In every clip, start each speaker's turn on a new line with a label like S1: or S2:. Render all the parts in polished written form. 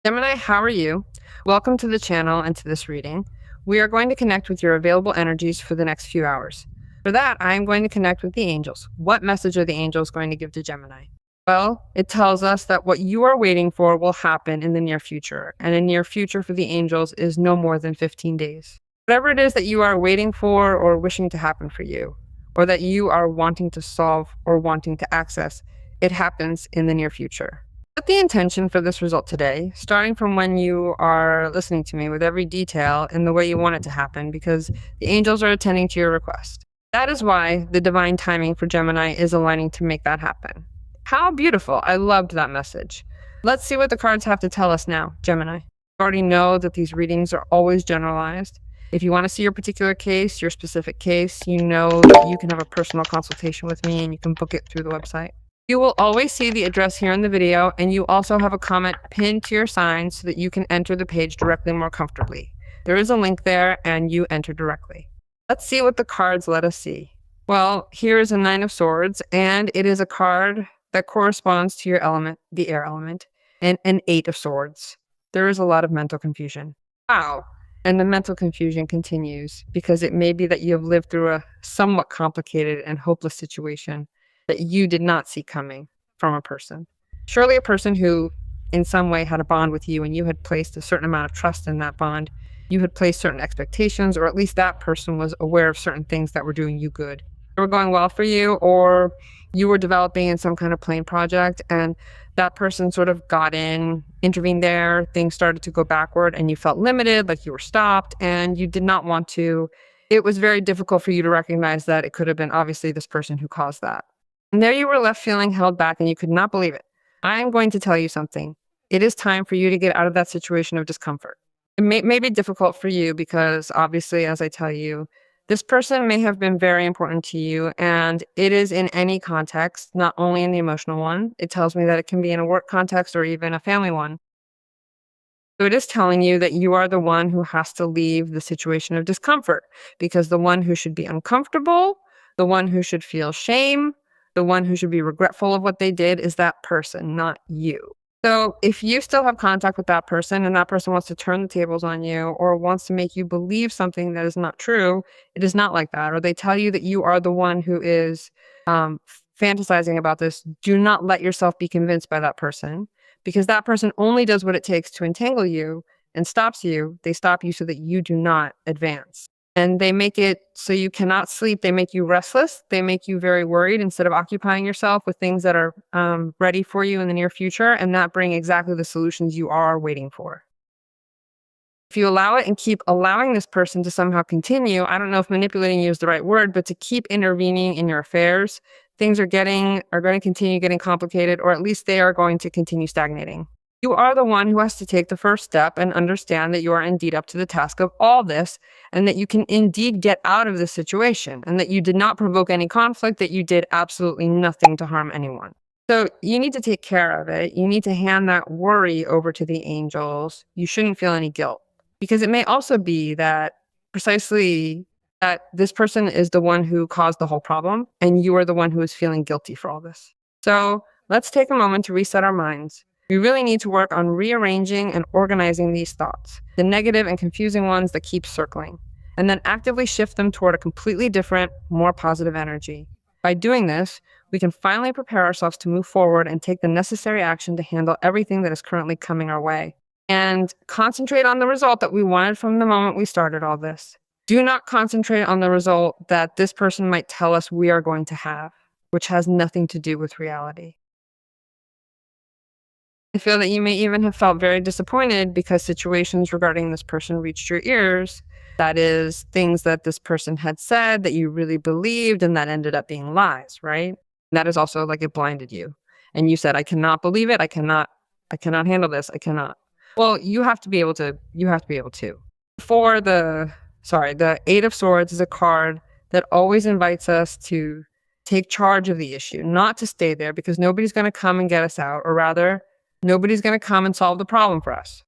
S1: Gemini, how are you? Welcome to the channel and to this reading. We are going to connect with your available energies for the next few hours. For that, I am going to connect with the angels. What message are the angels going to give to Gemini? Well, it tells us that what you are waiting for will happen in the near future, and a near future for the angels is no more than 15 days. Whatever it is that you are waiting for or wishing to happen for you, or that you are wanting to solve or wanting to access, it happens in the near future. Set the intention for this result today, starting from when you are listening to me with every detail in the way you want it to happen, because the angels are attending to your request. That is why the divine timing for Gemini is aligning to make that happen. How beautiful. I loved that message. Let's see what the cards have to tell us now, Gemini. You already know that these readings are always generalized. If you want to see your particular case, your specific case, you know that you can have a personal consultation with me and you can book it through the website. You will always see the address here in the video, and you also have a comment pinned to your sign so that you can enter the page directly more comfortably. There is a link there, and you enter directly. Let's see what the cards let us see. Well, here is a Nine of Swords, and it is a card that corresponds to your element, the air element, and an Eight of Swords. There is a lot of mental confusion. Wow. And the mental confusion continues because it may be that you have lived through a somewhat complicated and hopeless situation that you did not see coming from a person. Surely a person who in some way had a bond with you and you had placed a certain amount of trust in that bond. You had placed certain expectations, or at least that person was aware of certain things that were doing you good. They were going well for you, or you were developing in some kind of plane project and that person sort of got in, intervened there, things started to go backward and you felt limited, like you were stopped and you did not want to. It was very difficult for you to recognize that it could have been obviously this person who caused that. And there you were left feeling held back and you could not believe it. I am going to tell you something. It is time for you to get out of that situation of discomfort. It may be difficult for you because obviously, as I tell you, this person may have been very important to you, and it is in any context, not only in the emotional one. It tells me that it can be in a work context or even a family one. So it is telling you that you are the one who has to leave the situation of discomfort, because the one who should be uncomfortable, the one who should feel shame, the one who should be regretful of what they did is that person, not you. So if you still have contact with that person and that person wants to turn the tables on you or wants to make you believe something that is not true, it is not like that. Or they tell you that you are the one who is fantasizing about this, do not let yourself be convinced by that person, because that person only does what it takes to entangle you and stops you. They stop you so that you do not advance. And they make it so you cannot sleep. They make you restless. They make you very worried instead of occupying yourself with things that are ready for you in the near future and not bring exactly the solutions you are waiting for. If you allow it and keep allowing this person to somehow continue, I don't know if manipulating you is the right word, but to keep intervening in your affairs, things are going to continue getting complicated, or at least they are going to continue stagnating. You are the one who has to take the first step and understand that you are indeed up to the task of all this, and that you can indeed get out of this situation, and that you did not provoke any conflict, that you did absolutely nothing to harm anyone. So you need to take care of it. You need to hand that worry over to the angels. You shouldn't feel any guilt, because it may also be that precisely that this person is the one who caused the whole problem, and you are the one who is feeling guilty for all this. So let's take a moment to reset our minds. We really need to work on rearranging and organizing these thoughts, the negative and confusing ones that keep circling, and then actively shift them toward a completely different, more positive energy. By doing this, we can finally prepare ourselves to move forward and take the necessary action to handle everything that is currently coming our way, and concentrate on the result that we wanted from the moment we started all this. Do not concentrate on the result that this person might tell us we are going to have, which has nothing to do with reality. I feel that you may even have felt very disappointed because situations regarding this person reached your ears. That is, things that this person had said that you really believed and that ended up being lies, right? And that is also like it blinded you. And you said, I cannot believe it. I cannot handle this. I cannot. Well, you have to be able to. The Eight of Swords is a card that always invites us to take charge of the issue, not to stay there, because nobody's going to come and get us out, or rather, nobody's going to come and solve the problem for us.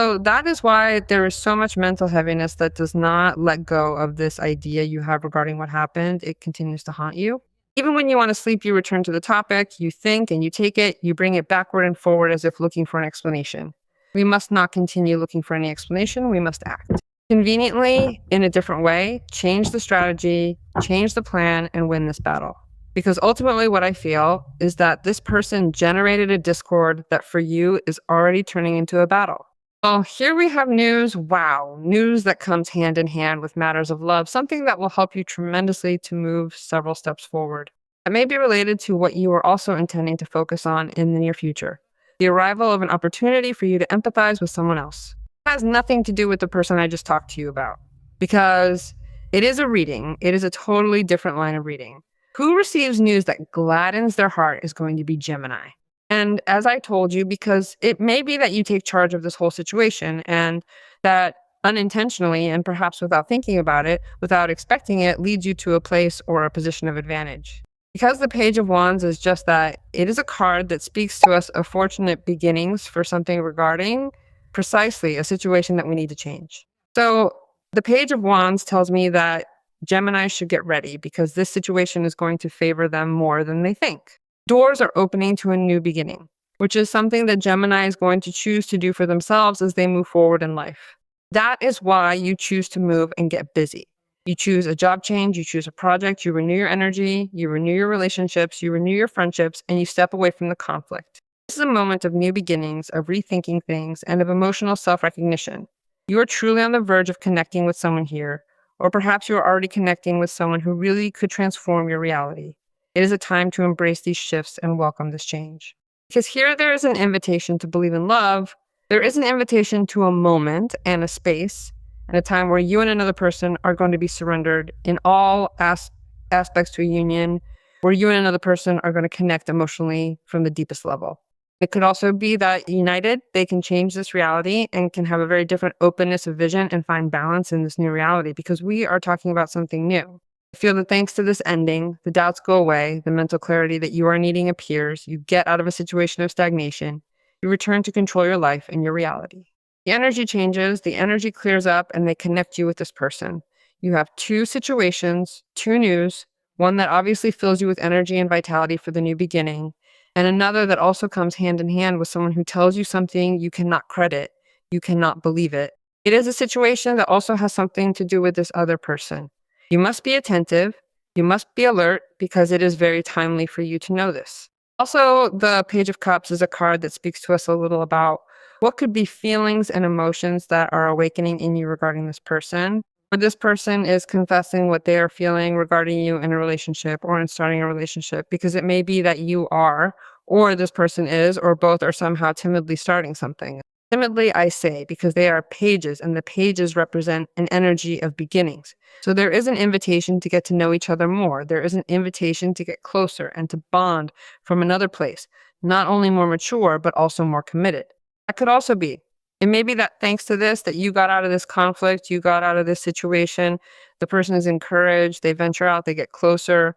S1: So that is why there is so much mental heaviness that does not let go of this idea you have regarding what happened. It continues to haunt you. Even when you want to sleep, you return to the topic, you think and you take it, you bring it backward and forward as if looking for an explanation. We must not continue looking for any explanation. We must act. Conveniently, in a different way, change the strategy, change the plan, and win this battle. Because ultimately what I feel is that this person generated a discord that for you is already turning into a battle. Well, here we have news. Wow. News that comes hand in hand with matters of love, something that will help you tremendously to move several steps forward. It may be related to what you are also intending to focus on in the near future. The arrival of an opportunity for you to empathize with someone else. It has nothing to do with the person I just talked to you about, because it is a reading. It is a totally different line of reading. Who receives news that gladdens their heart is going to be Gemini. And as I told you, because it may be that you take charge of this whole situation and that unintentionally and perhaps without thinking about it, without expecting it, leads you to a place or a position of advantage. Because the Page of Wands is just that, it is a card that speaks to us of fortunate beginnings for something regarding precisely a situation that we need to change. So the Page of Wands tells me that Gemini should get ready because this situation is going to favor them more than they think. Doors are opening to a new beginning, which is something that Gemini is going to choose to do for themselves as they move forward in life. That is why you choose to move and get busy. You choose a job change, you choose a project, you renew your energy, you renew your relationships, you renew your friendships, and you step away from the conflict. This is a moment of new beginnings, of rethinking things, and of emotional self-recognition. You are truly on the verge of connecting with someone here, or perhaps you are already connecting with someone who really could transform your reality. It is a time to embrace these shifts and welcome this change. Because here there is an invitation to believe in love. There is an invitation to a moment and a space and a time where you and another person are going to be surrendered in all aspects to a union, where you and another person are going to connect emotionally from the deepest level. It could also be that united, they can change this reality and can have a very different openness of vision and find balance in this new reality, because we are talking about something new. I feel that thanks to this ending, the doubts go away, the mental clarity that you are needing appears, you get out of a situation of stagnation, you return to control your life and your reality. The energy changes, the energy clears up, and they connect you with this person. You have two situations, two news, one that obviously fills you with energy and vitality for the new beginning, and another that also comes hand in hand with someone who tells you something you cannot credit, you cannot believe it. It is a situation that also has something to do with this other person. You must be attentive, you must be alert, because it is very timely for you to know this. Also, the Page of Cups is a card that speaks to us a little about what could be feelings and emotions that are awakening in you regarding this person. Or this person is confessing what they are feeling regarding you in a relationship or in starting a relationship, because it may be that you are, or this person is, or both are somehow timidly starting something. Timidly, I say, because they are pages, and the pages represent an energy of beginnings. So there is an invitation to get to know each other more. There is an invitation to get closer and to bond from another place, not only more mature, but also more committed. That could also be. It may be that thanks to this, that you got out of this conflict, you got out of this situation, the person is encouraged, they venture out, they get closer,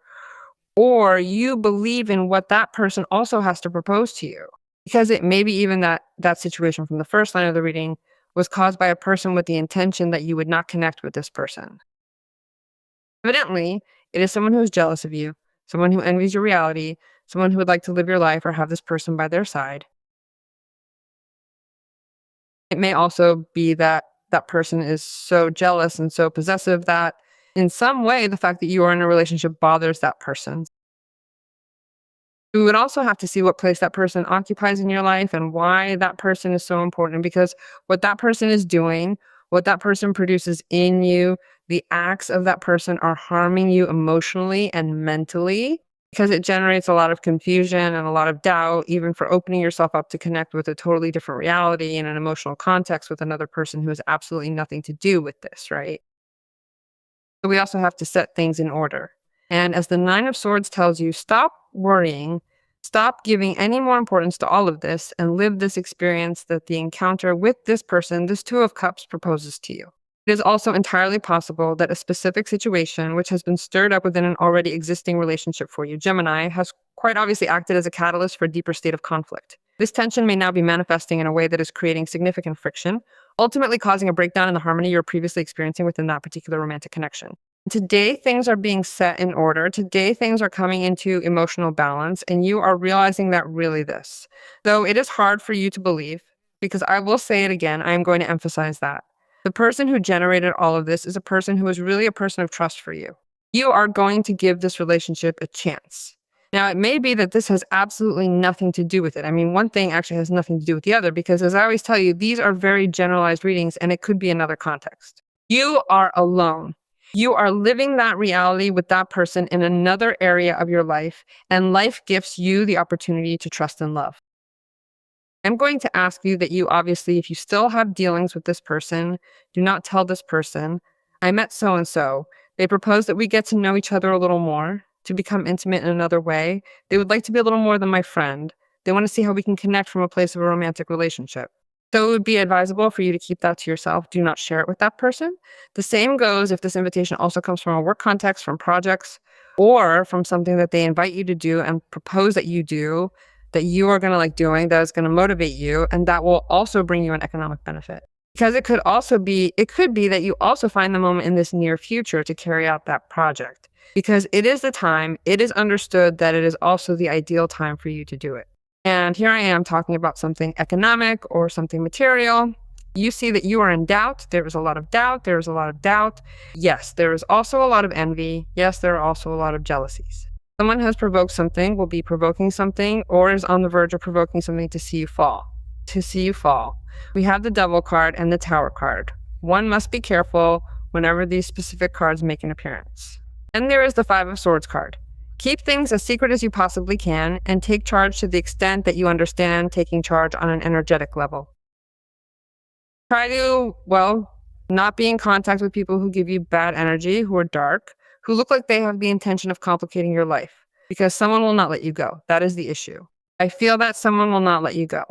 S1: or you believe in what that person also has to propose to you. Because it may be even that situation from the first line of the reading was caused by a person with the intention that you would not connect with this person. Evidently, it is someone who is jealous of you, someone who envies your reality, someone who would like to live your life or have this person by their side. It may also be that that person is so jealous and so possessive that in some way, the fact that you are in a relationship bothers that person. We would also have to see what place that person occupies in your life and why that person is so important, because what that person is doing, what that person produces in you, the acts of that person are harming you emotionally and mentally, because it generates a lot of confusion and a lot of doubt, even for opening yourself up to connect with a totally different reality in an emotional context with another person who has absolutely nothing to do with this, right? So we also have to set things in order. And as the Nine of Swords tells you, stop worrying, stop giving any more importance to all of this, and live this experience that the encounter with this person, this Two of Cups, proposes to you. It is also entirely possible that a specific situation, which has been stirred up within an already existing relationship for you, Gemini, has quite obviously acted as a catalyst for a deeper state of conflict. This tension may now be manifesting in a way that is creating significant friction, ultimately causing a breakdown in the harmony you were previously experiencing within that particular romantic connection. Today, things are being set in order. Today, things are coming into emotional balance, and you are realizing that really this. Though it is hard for you to believe, because I will say it again, I am going to emphasize that. The person who generated all of this is a person who is really a person of trust for you. You are going to give this relationship a chance. Now, it may be that this has absolutely nothing to do with it. I mean, one thing actually has nothing to do with the other, because as I always tell you, these are very generalized readings, and it could be another context. You are alone. You are living that reality with that person in another area of your life, and life gifts you the opportunity to trust and love. I'm going to ask you that you obviously, if you still have dealings with this person, do not tell this person, I met so and so. They propose that we get to know each other a little more, to become intimate in another way. They would like to be a little more than my friend. They want to see how we can connect from a place of a romantic relationship. So it would be advisable for you to keep that to yourself. Do not share it with that person. The same goes if this invitation also comes from a work context, from projects, or from something that they invite you to do and propose that you do, that you are going to like doing, that is going to motivate you, and that will also bring you an economic benefit. Because it could be that you also find the moment in this near future to carry out that project. Because it is the time, it is understood that it is also the ideal time for you to do it. And here I am talking about something economic or something material. You see that you are in doubt. There is a lot of doubt. There is a lot of doubt. Yes, there is also a lot of envy. Yes, there are also a lot of jealousies. Someone has provoked something, will be provoking something, or is on the verge of provoking something to see you fall. To see you fall. We have the Devil card and the Tower card. One must be careful whenever these specific cards make an appearance. And there is the Five of Swords card. Keep things as secret as you possibly can, and take charge to the extent that you understand taking charge on an energetic level. Try to, not be in contact with people who give you bad energy, who are dark, who look like they have the intention of complicating your life, because someone will not let you go. That is the issue. I feel that someone will not let you go.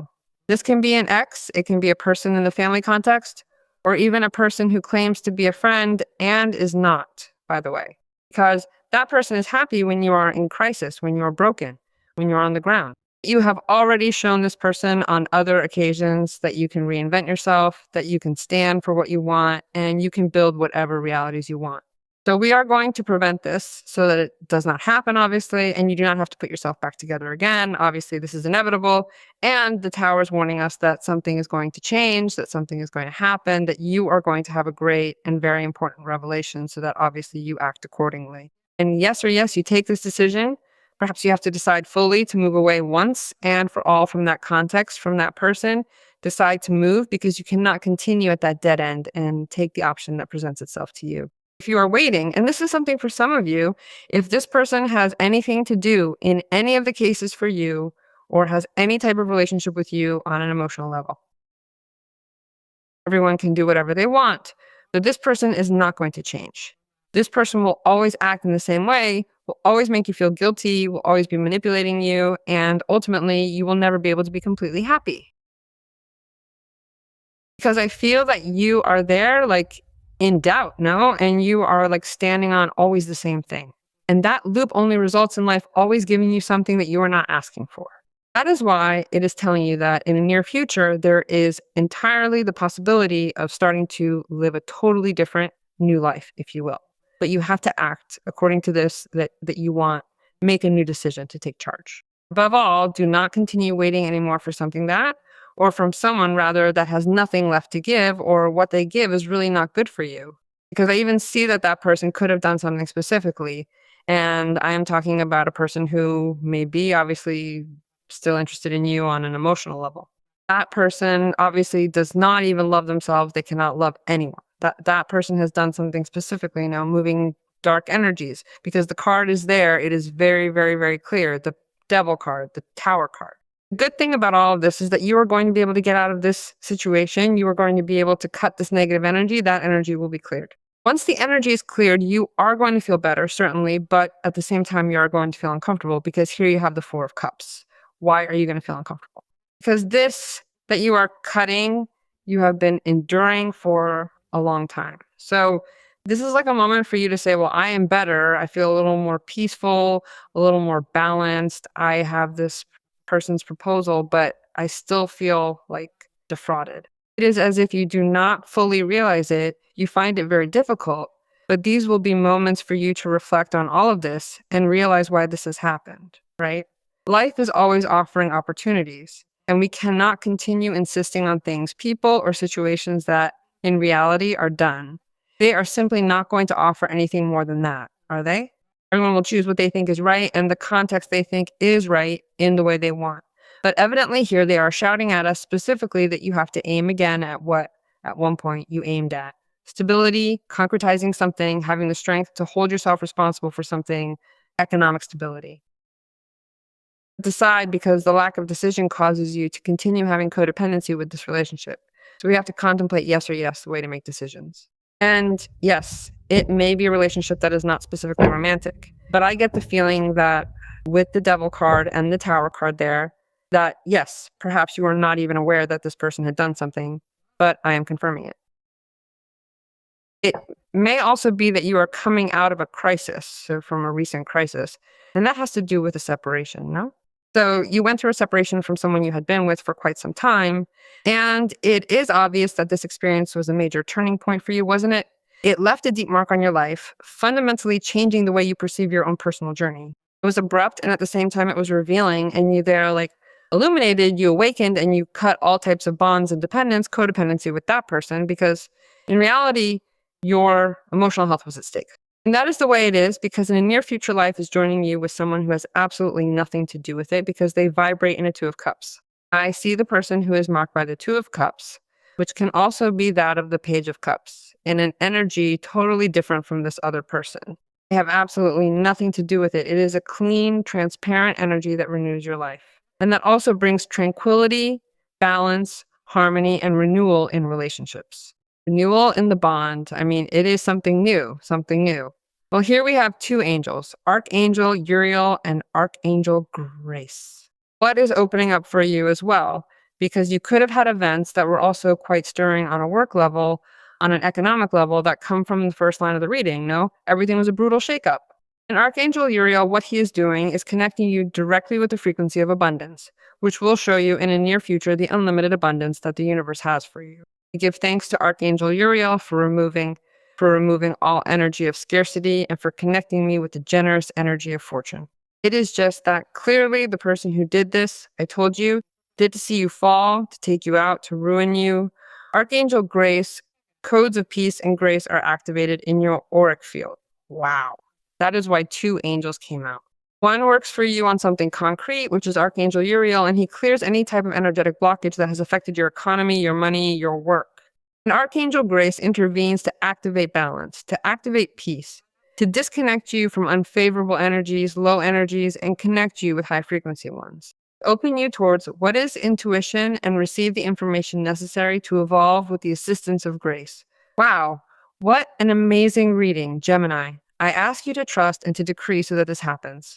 S1: This can be an ex, it can be a person in the family context, or even a person who claims to be a friend and is not, by the way, because that person is happy when you are in crisis, when you are broken, when you're on the ground. You have already shown this person on other occasions that you can reinvent yourself, that you can stand for what you want, and you can build whatever realities you want. So we are going to prevent this so that it does not happen, obviously, and you do not have to put yourself back together again. Obviously, this is inevitable. And the tower is warning us that something is going to change, that something is going to happen, that you are going to have a great and very important revelation, so that obviously you act accordingly. And yes, you take this decision. Perhaps you have to decide fully to move away once and for all from that context, from that person. Decide to move, because you cannot continue at that dead end, and take the option that presents itself to you. If you are waiting, and this is something for some of you, if this person has anything to do in any of the cases for you, or has any type of relationship with you on an emotional level, everyone can do whatever they want, but this person is not going to change. This person will always act in the same way, will always make you feel guilty, will always be manipulating you, and ultimately you will never be able to be completely happy. Because I feel that you are there like in doubt, no? And you are like standing on always the same thing. And that loop only results in life always giving you something that you are not asking for. That is why it is telling you that in the near future, there is entirely the possibility of starting to live a totally different new life, if you will. But you have to act according to this, that you want, make a new decision to take charge. Above all, do not continue waiting anymore for something or from someone rather that has nothing left to give, or what they give is really not good for you. Because I even see that that person could have done something specifically. And I am talking about a person who may be obviously still interested in you on an emotional level. That person obviously does not even love themselves. They cannot love anyone. That person has done something specifically now, moving dark energies, because the card is there. It is very, very, very clear. The Devil card, the Tower card. The good thing about all of this is that you are going to be able to get out of this situation. You are going to be able to cut this negative energy. That energy will be cleared. Once the energy is cleared, you are going to feel better, certainly, but at the same time, you are going to feel uncomfortable, because here you have the Four of Cups. Why are you going to feel uncomfortable? Because this that you are cutting, you have been enduring for a long time. So this is like a moment for you to say, well, I am better. I feel a little more peaceful, a little more balanced. I have this person's proposal, but I still feel like defrauded. It is as if you do not fully realize it. You find it very difficult, But these will be moments for you to reflect on all of this and realize why this has happened, right? Life is always offering opportunities, and we cannot continue insisting on things, people, or situations that in reality are done. They are simply not going to offer anything more than that, are they? Everyone will choose what they think is right and the context they think is right in the way they want. But evidently here they are shouting at us specifically that you have to aim again at what at one point you aimed at. Stability, concretizing something, having the strength to hold yourself responsible for something, economic stability. Decide because the lack of decision causes you to continue having codependency with this relationship. So we have to contemplate yes or yes the way to make decisions. And yes, it may be a relationship that is not specifically romantic, but I get the feeling that with the Devil card and the Tower card there, that yes, perhaps you were not even aware that this person had done something, but I am confirming it. It may also be that you are coming out of a crisis, so from a recent crisis, and that has to do with a separation, no? So you went through a separation from someone you had been with for quite some time, and it is obvious that this experience was a major turning point for you, wasn't it? It left a deep mark on your life, fundamentally changing the way you perceive your own personal journey. It was abrupt, and at the same time, it was revealing, and you there, like, illuminated, you awakened, and you cut all types of bonds and dependence, codependency with that person, because in reality, your emotional health was at stake. And that is the way it is because in a near future life is joining you with someone who has absolutely nothing to do with it because they vibrate in a Two of Cups. I see the person who is marked by the Two of Cups, which can also be that of the Page of Cups, in an energy totally different from this other person. They have absolutely nothing to do with it. It is a clean, transparent energy that renews your life. And that also brings tranquility, balance, harmony, and renewal in relationships. Renewal in the bond. I mean, it is something new, something new. Well, here we have two angels, Archangel Uriel and Archangel Grace. What is opening up for you as well? Because you could have had events that were also quite stirring on a work level, on an economic level, that come from the first line of the reading. No, everything was a brutal shakeup. And Archangel Uriel, what he is doing is connecting you directly with the frequency of abundance, which will show you in a near future the unlimited abundance that the universe has for you. We give thanks to Archangel Uriel for removing all energy of scarcity and for connecting me with the generous energy of fortune. It is just that clearly the person who did this, I told you, did to see you fall, to take you out, to ruin you. Archangel Grace, codes of peace and grace are activated in your auric field. Wow. That is why two angels came out. One works for you on something concrete, which is Archangel Uriel, and he clears any type of energetic blockage that has affected your economy, your money, your work. And Archangel Grace intervenes to activate balance, to activate peace, to disconnect you from unfavorable energies, low energies, and connect you with high frequency ones. Open you towards what is intuition and receive the information necessary to evolve with the assistance of grace. Wow, what an amazing reading, Gemini. I ask you to trust and to decree so that this happens.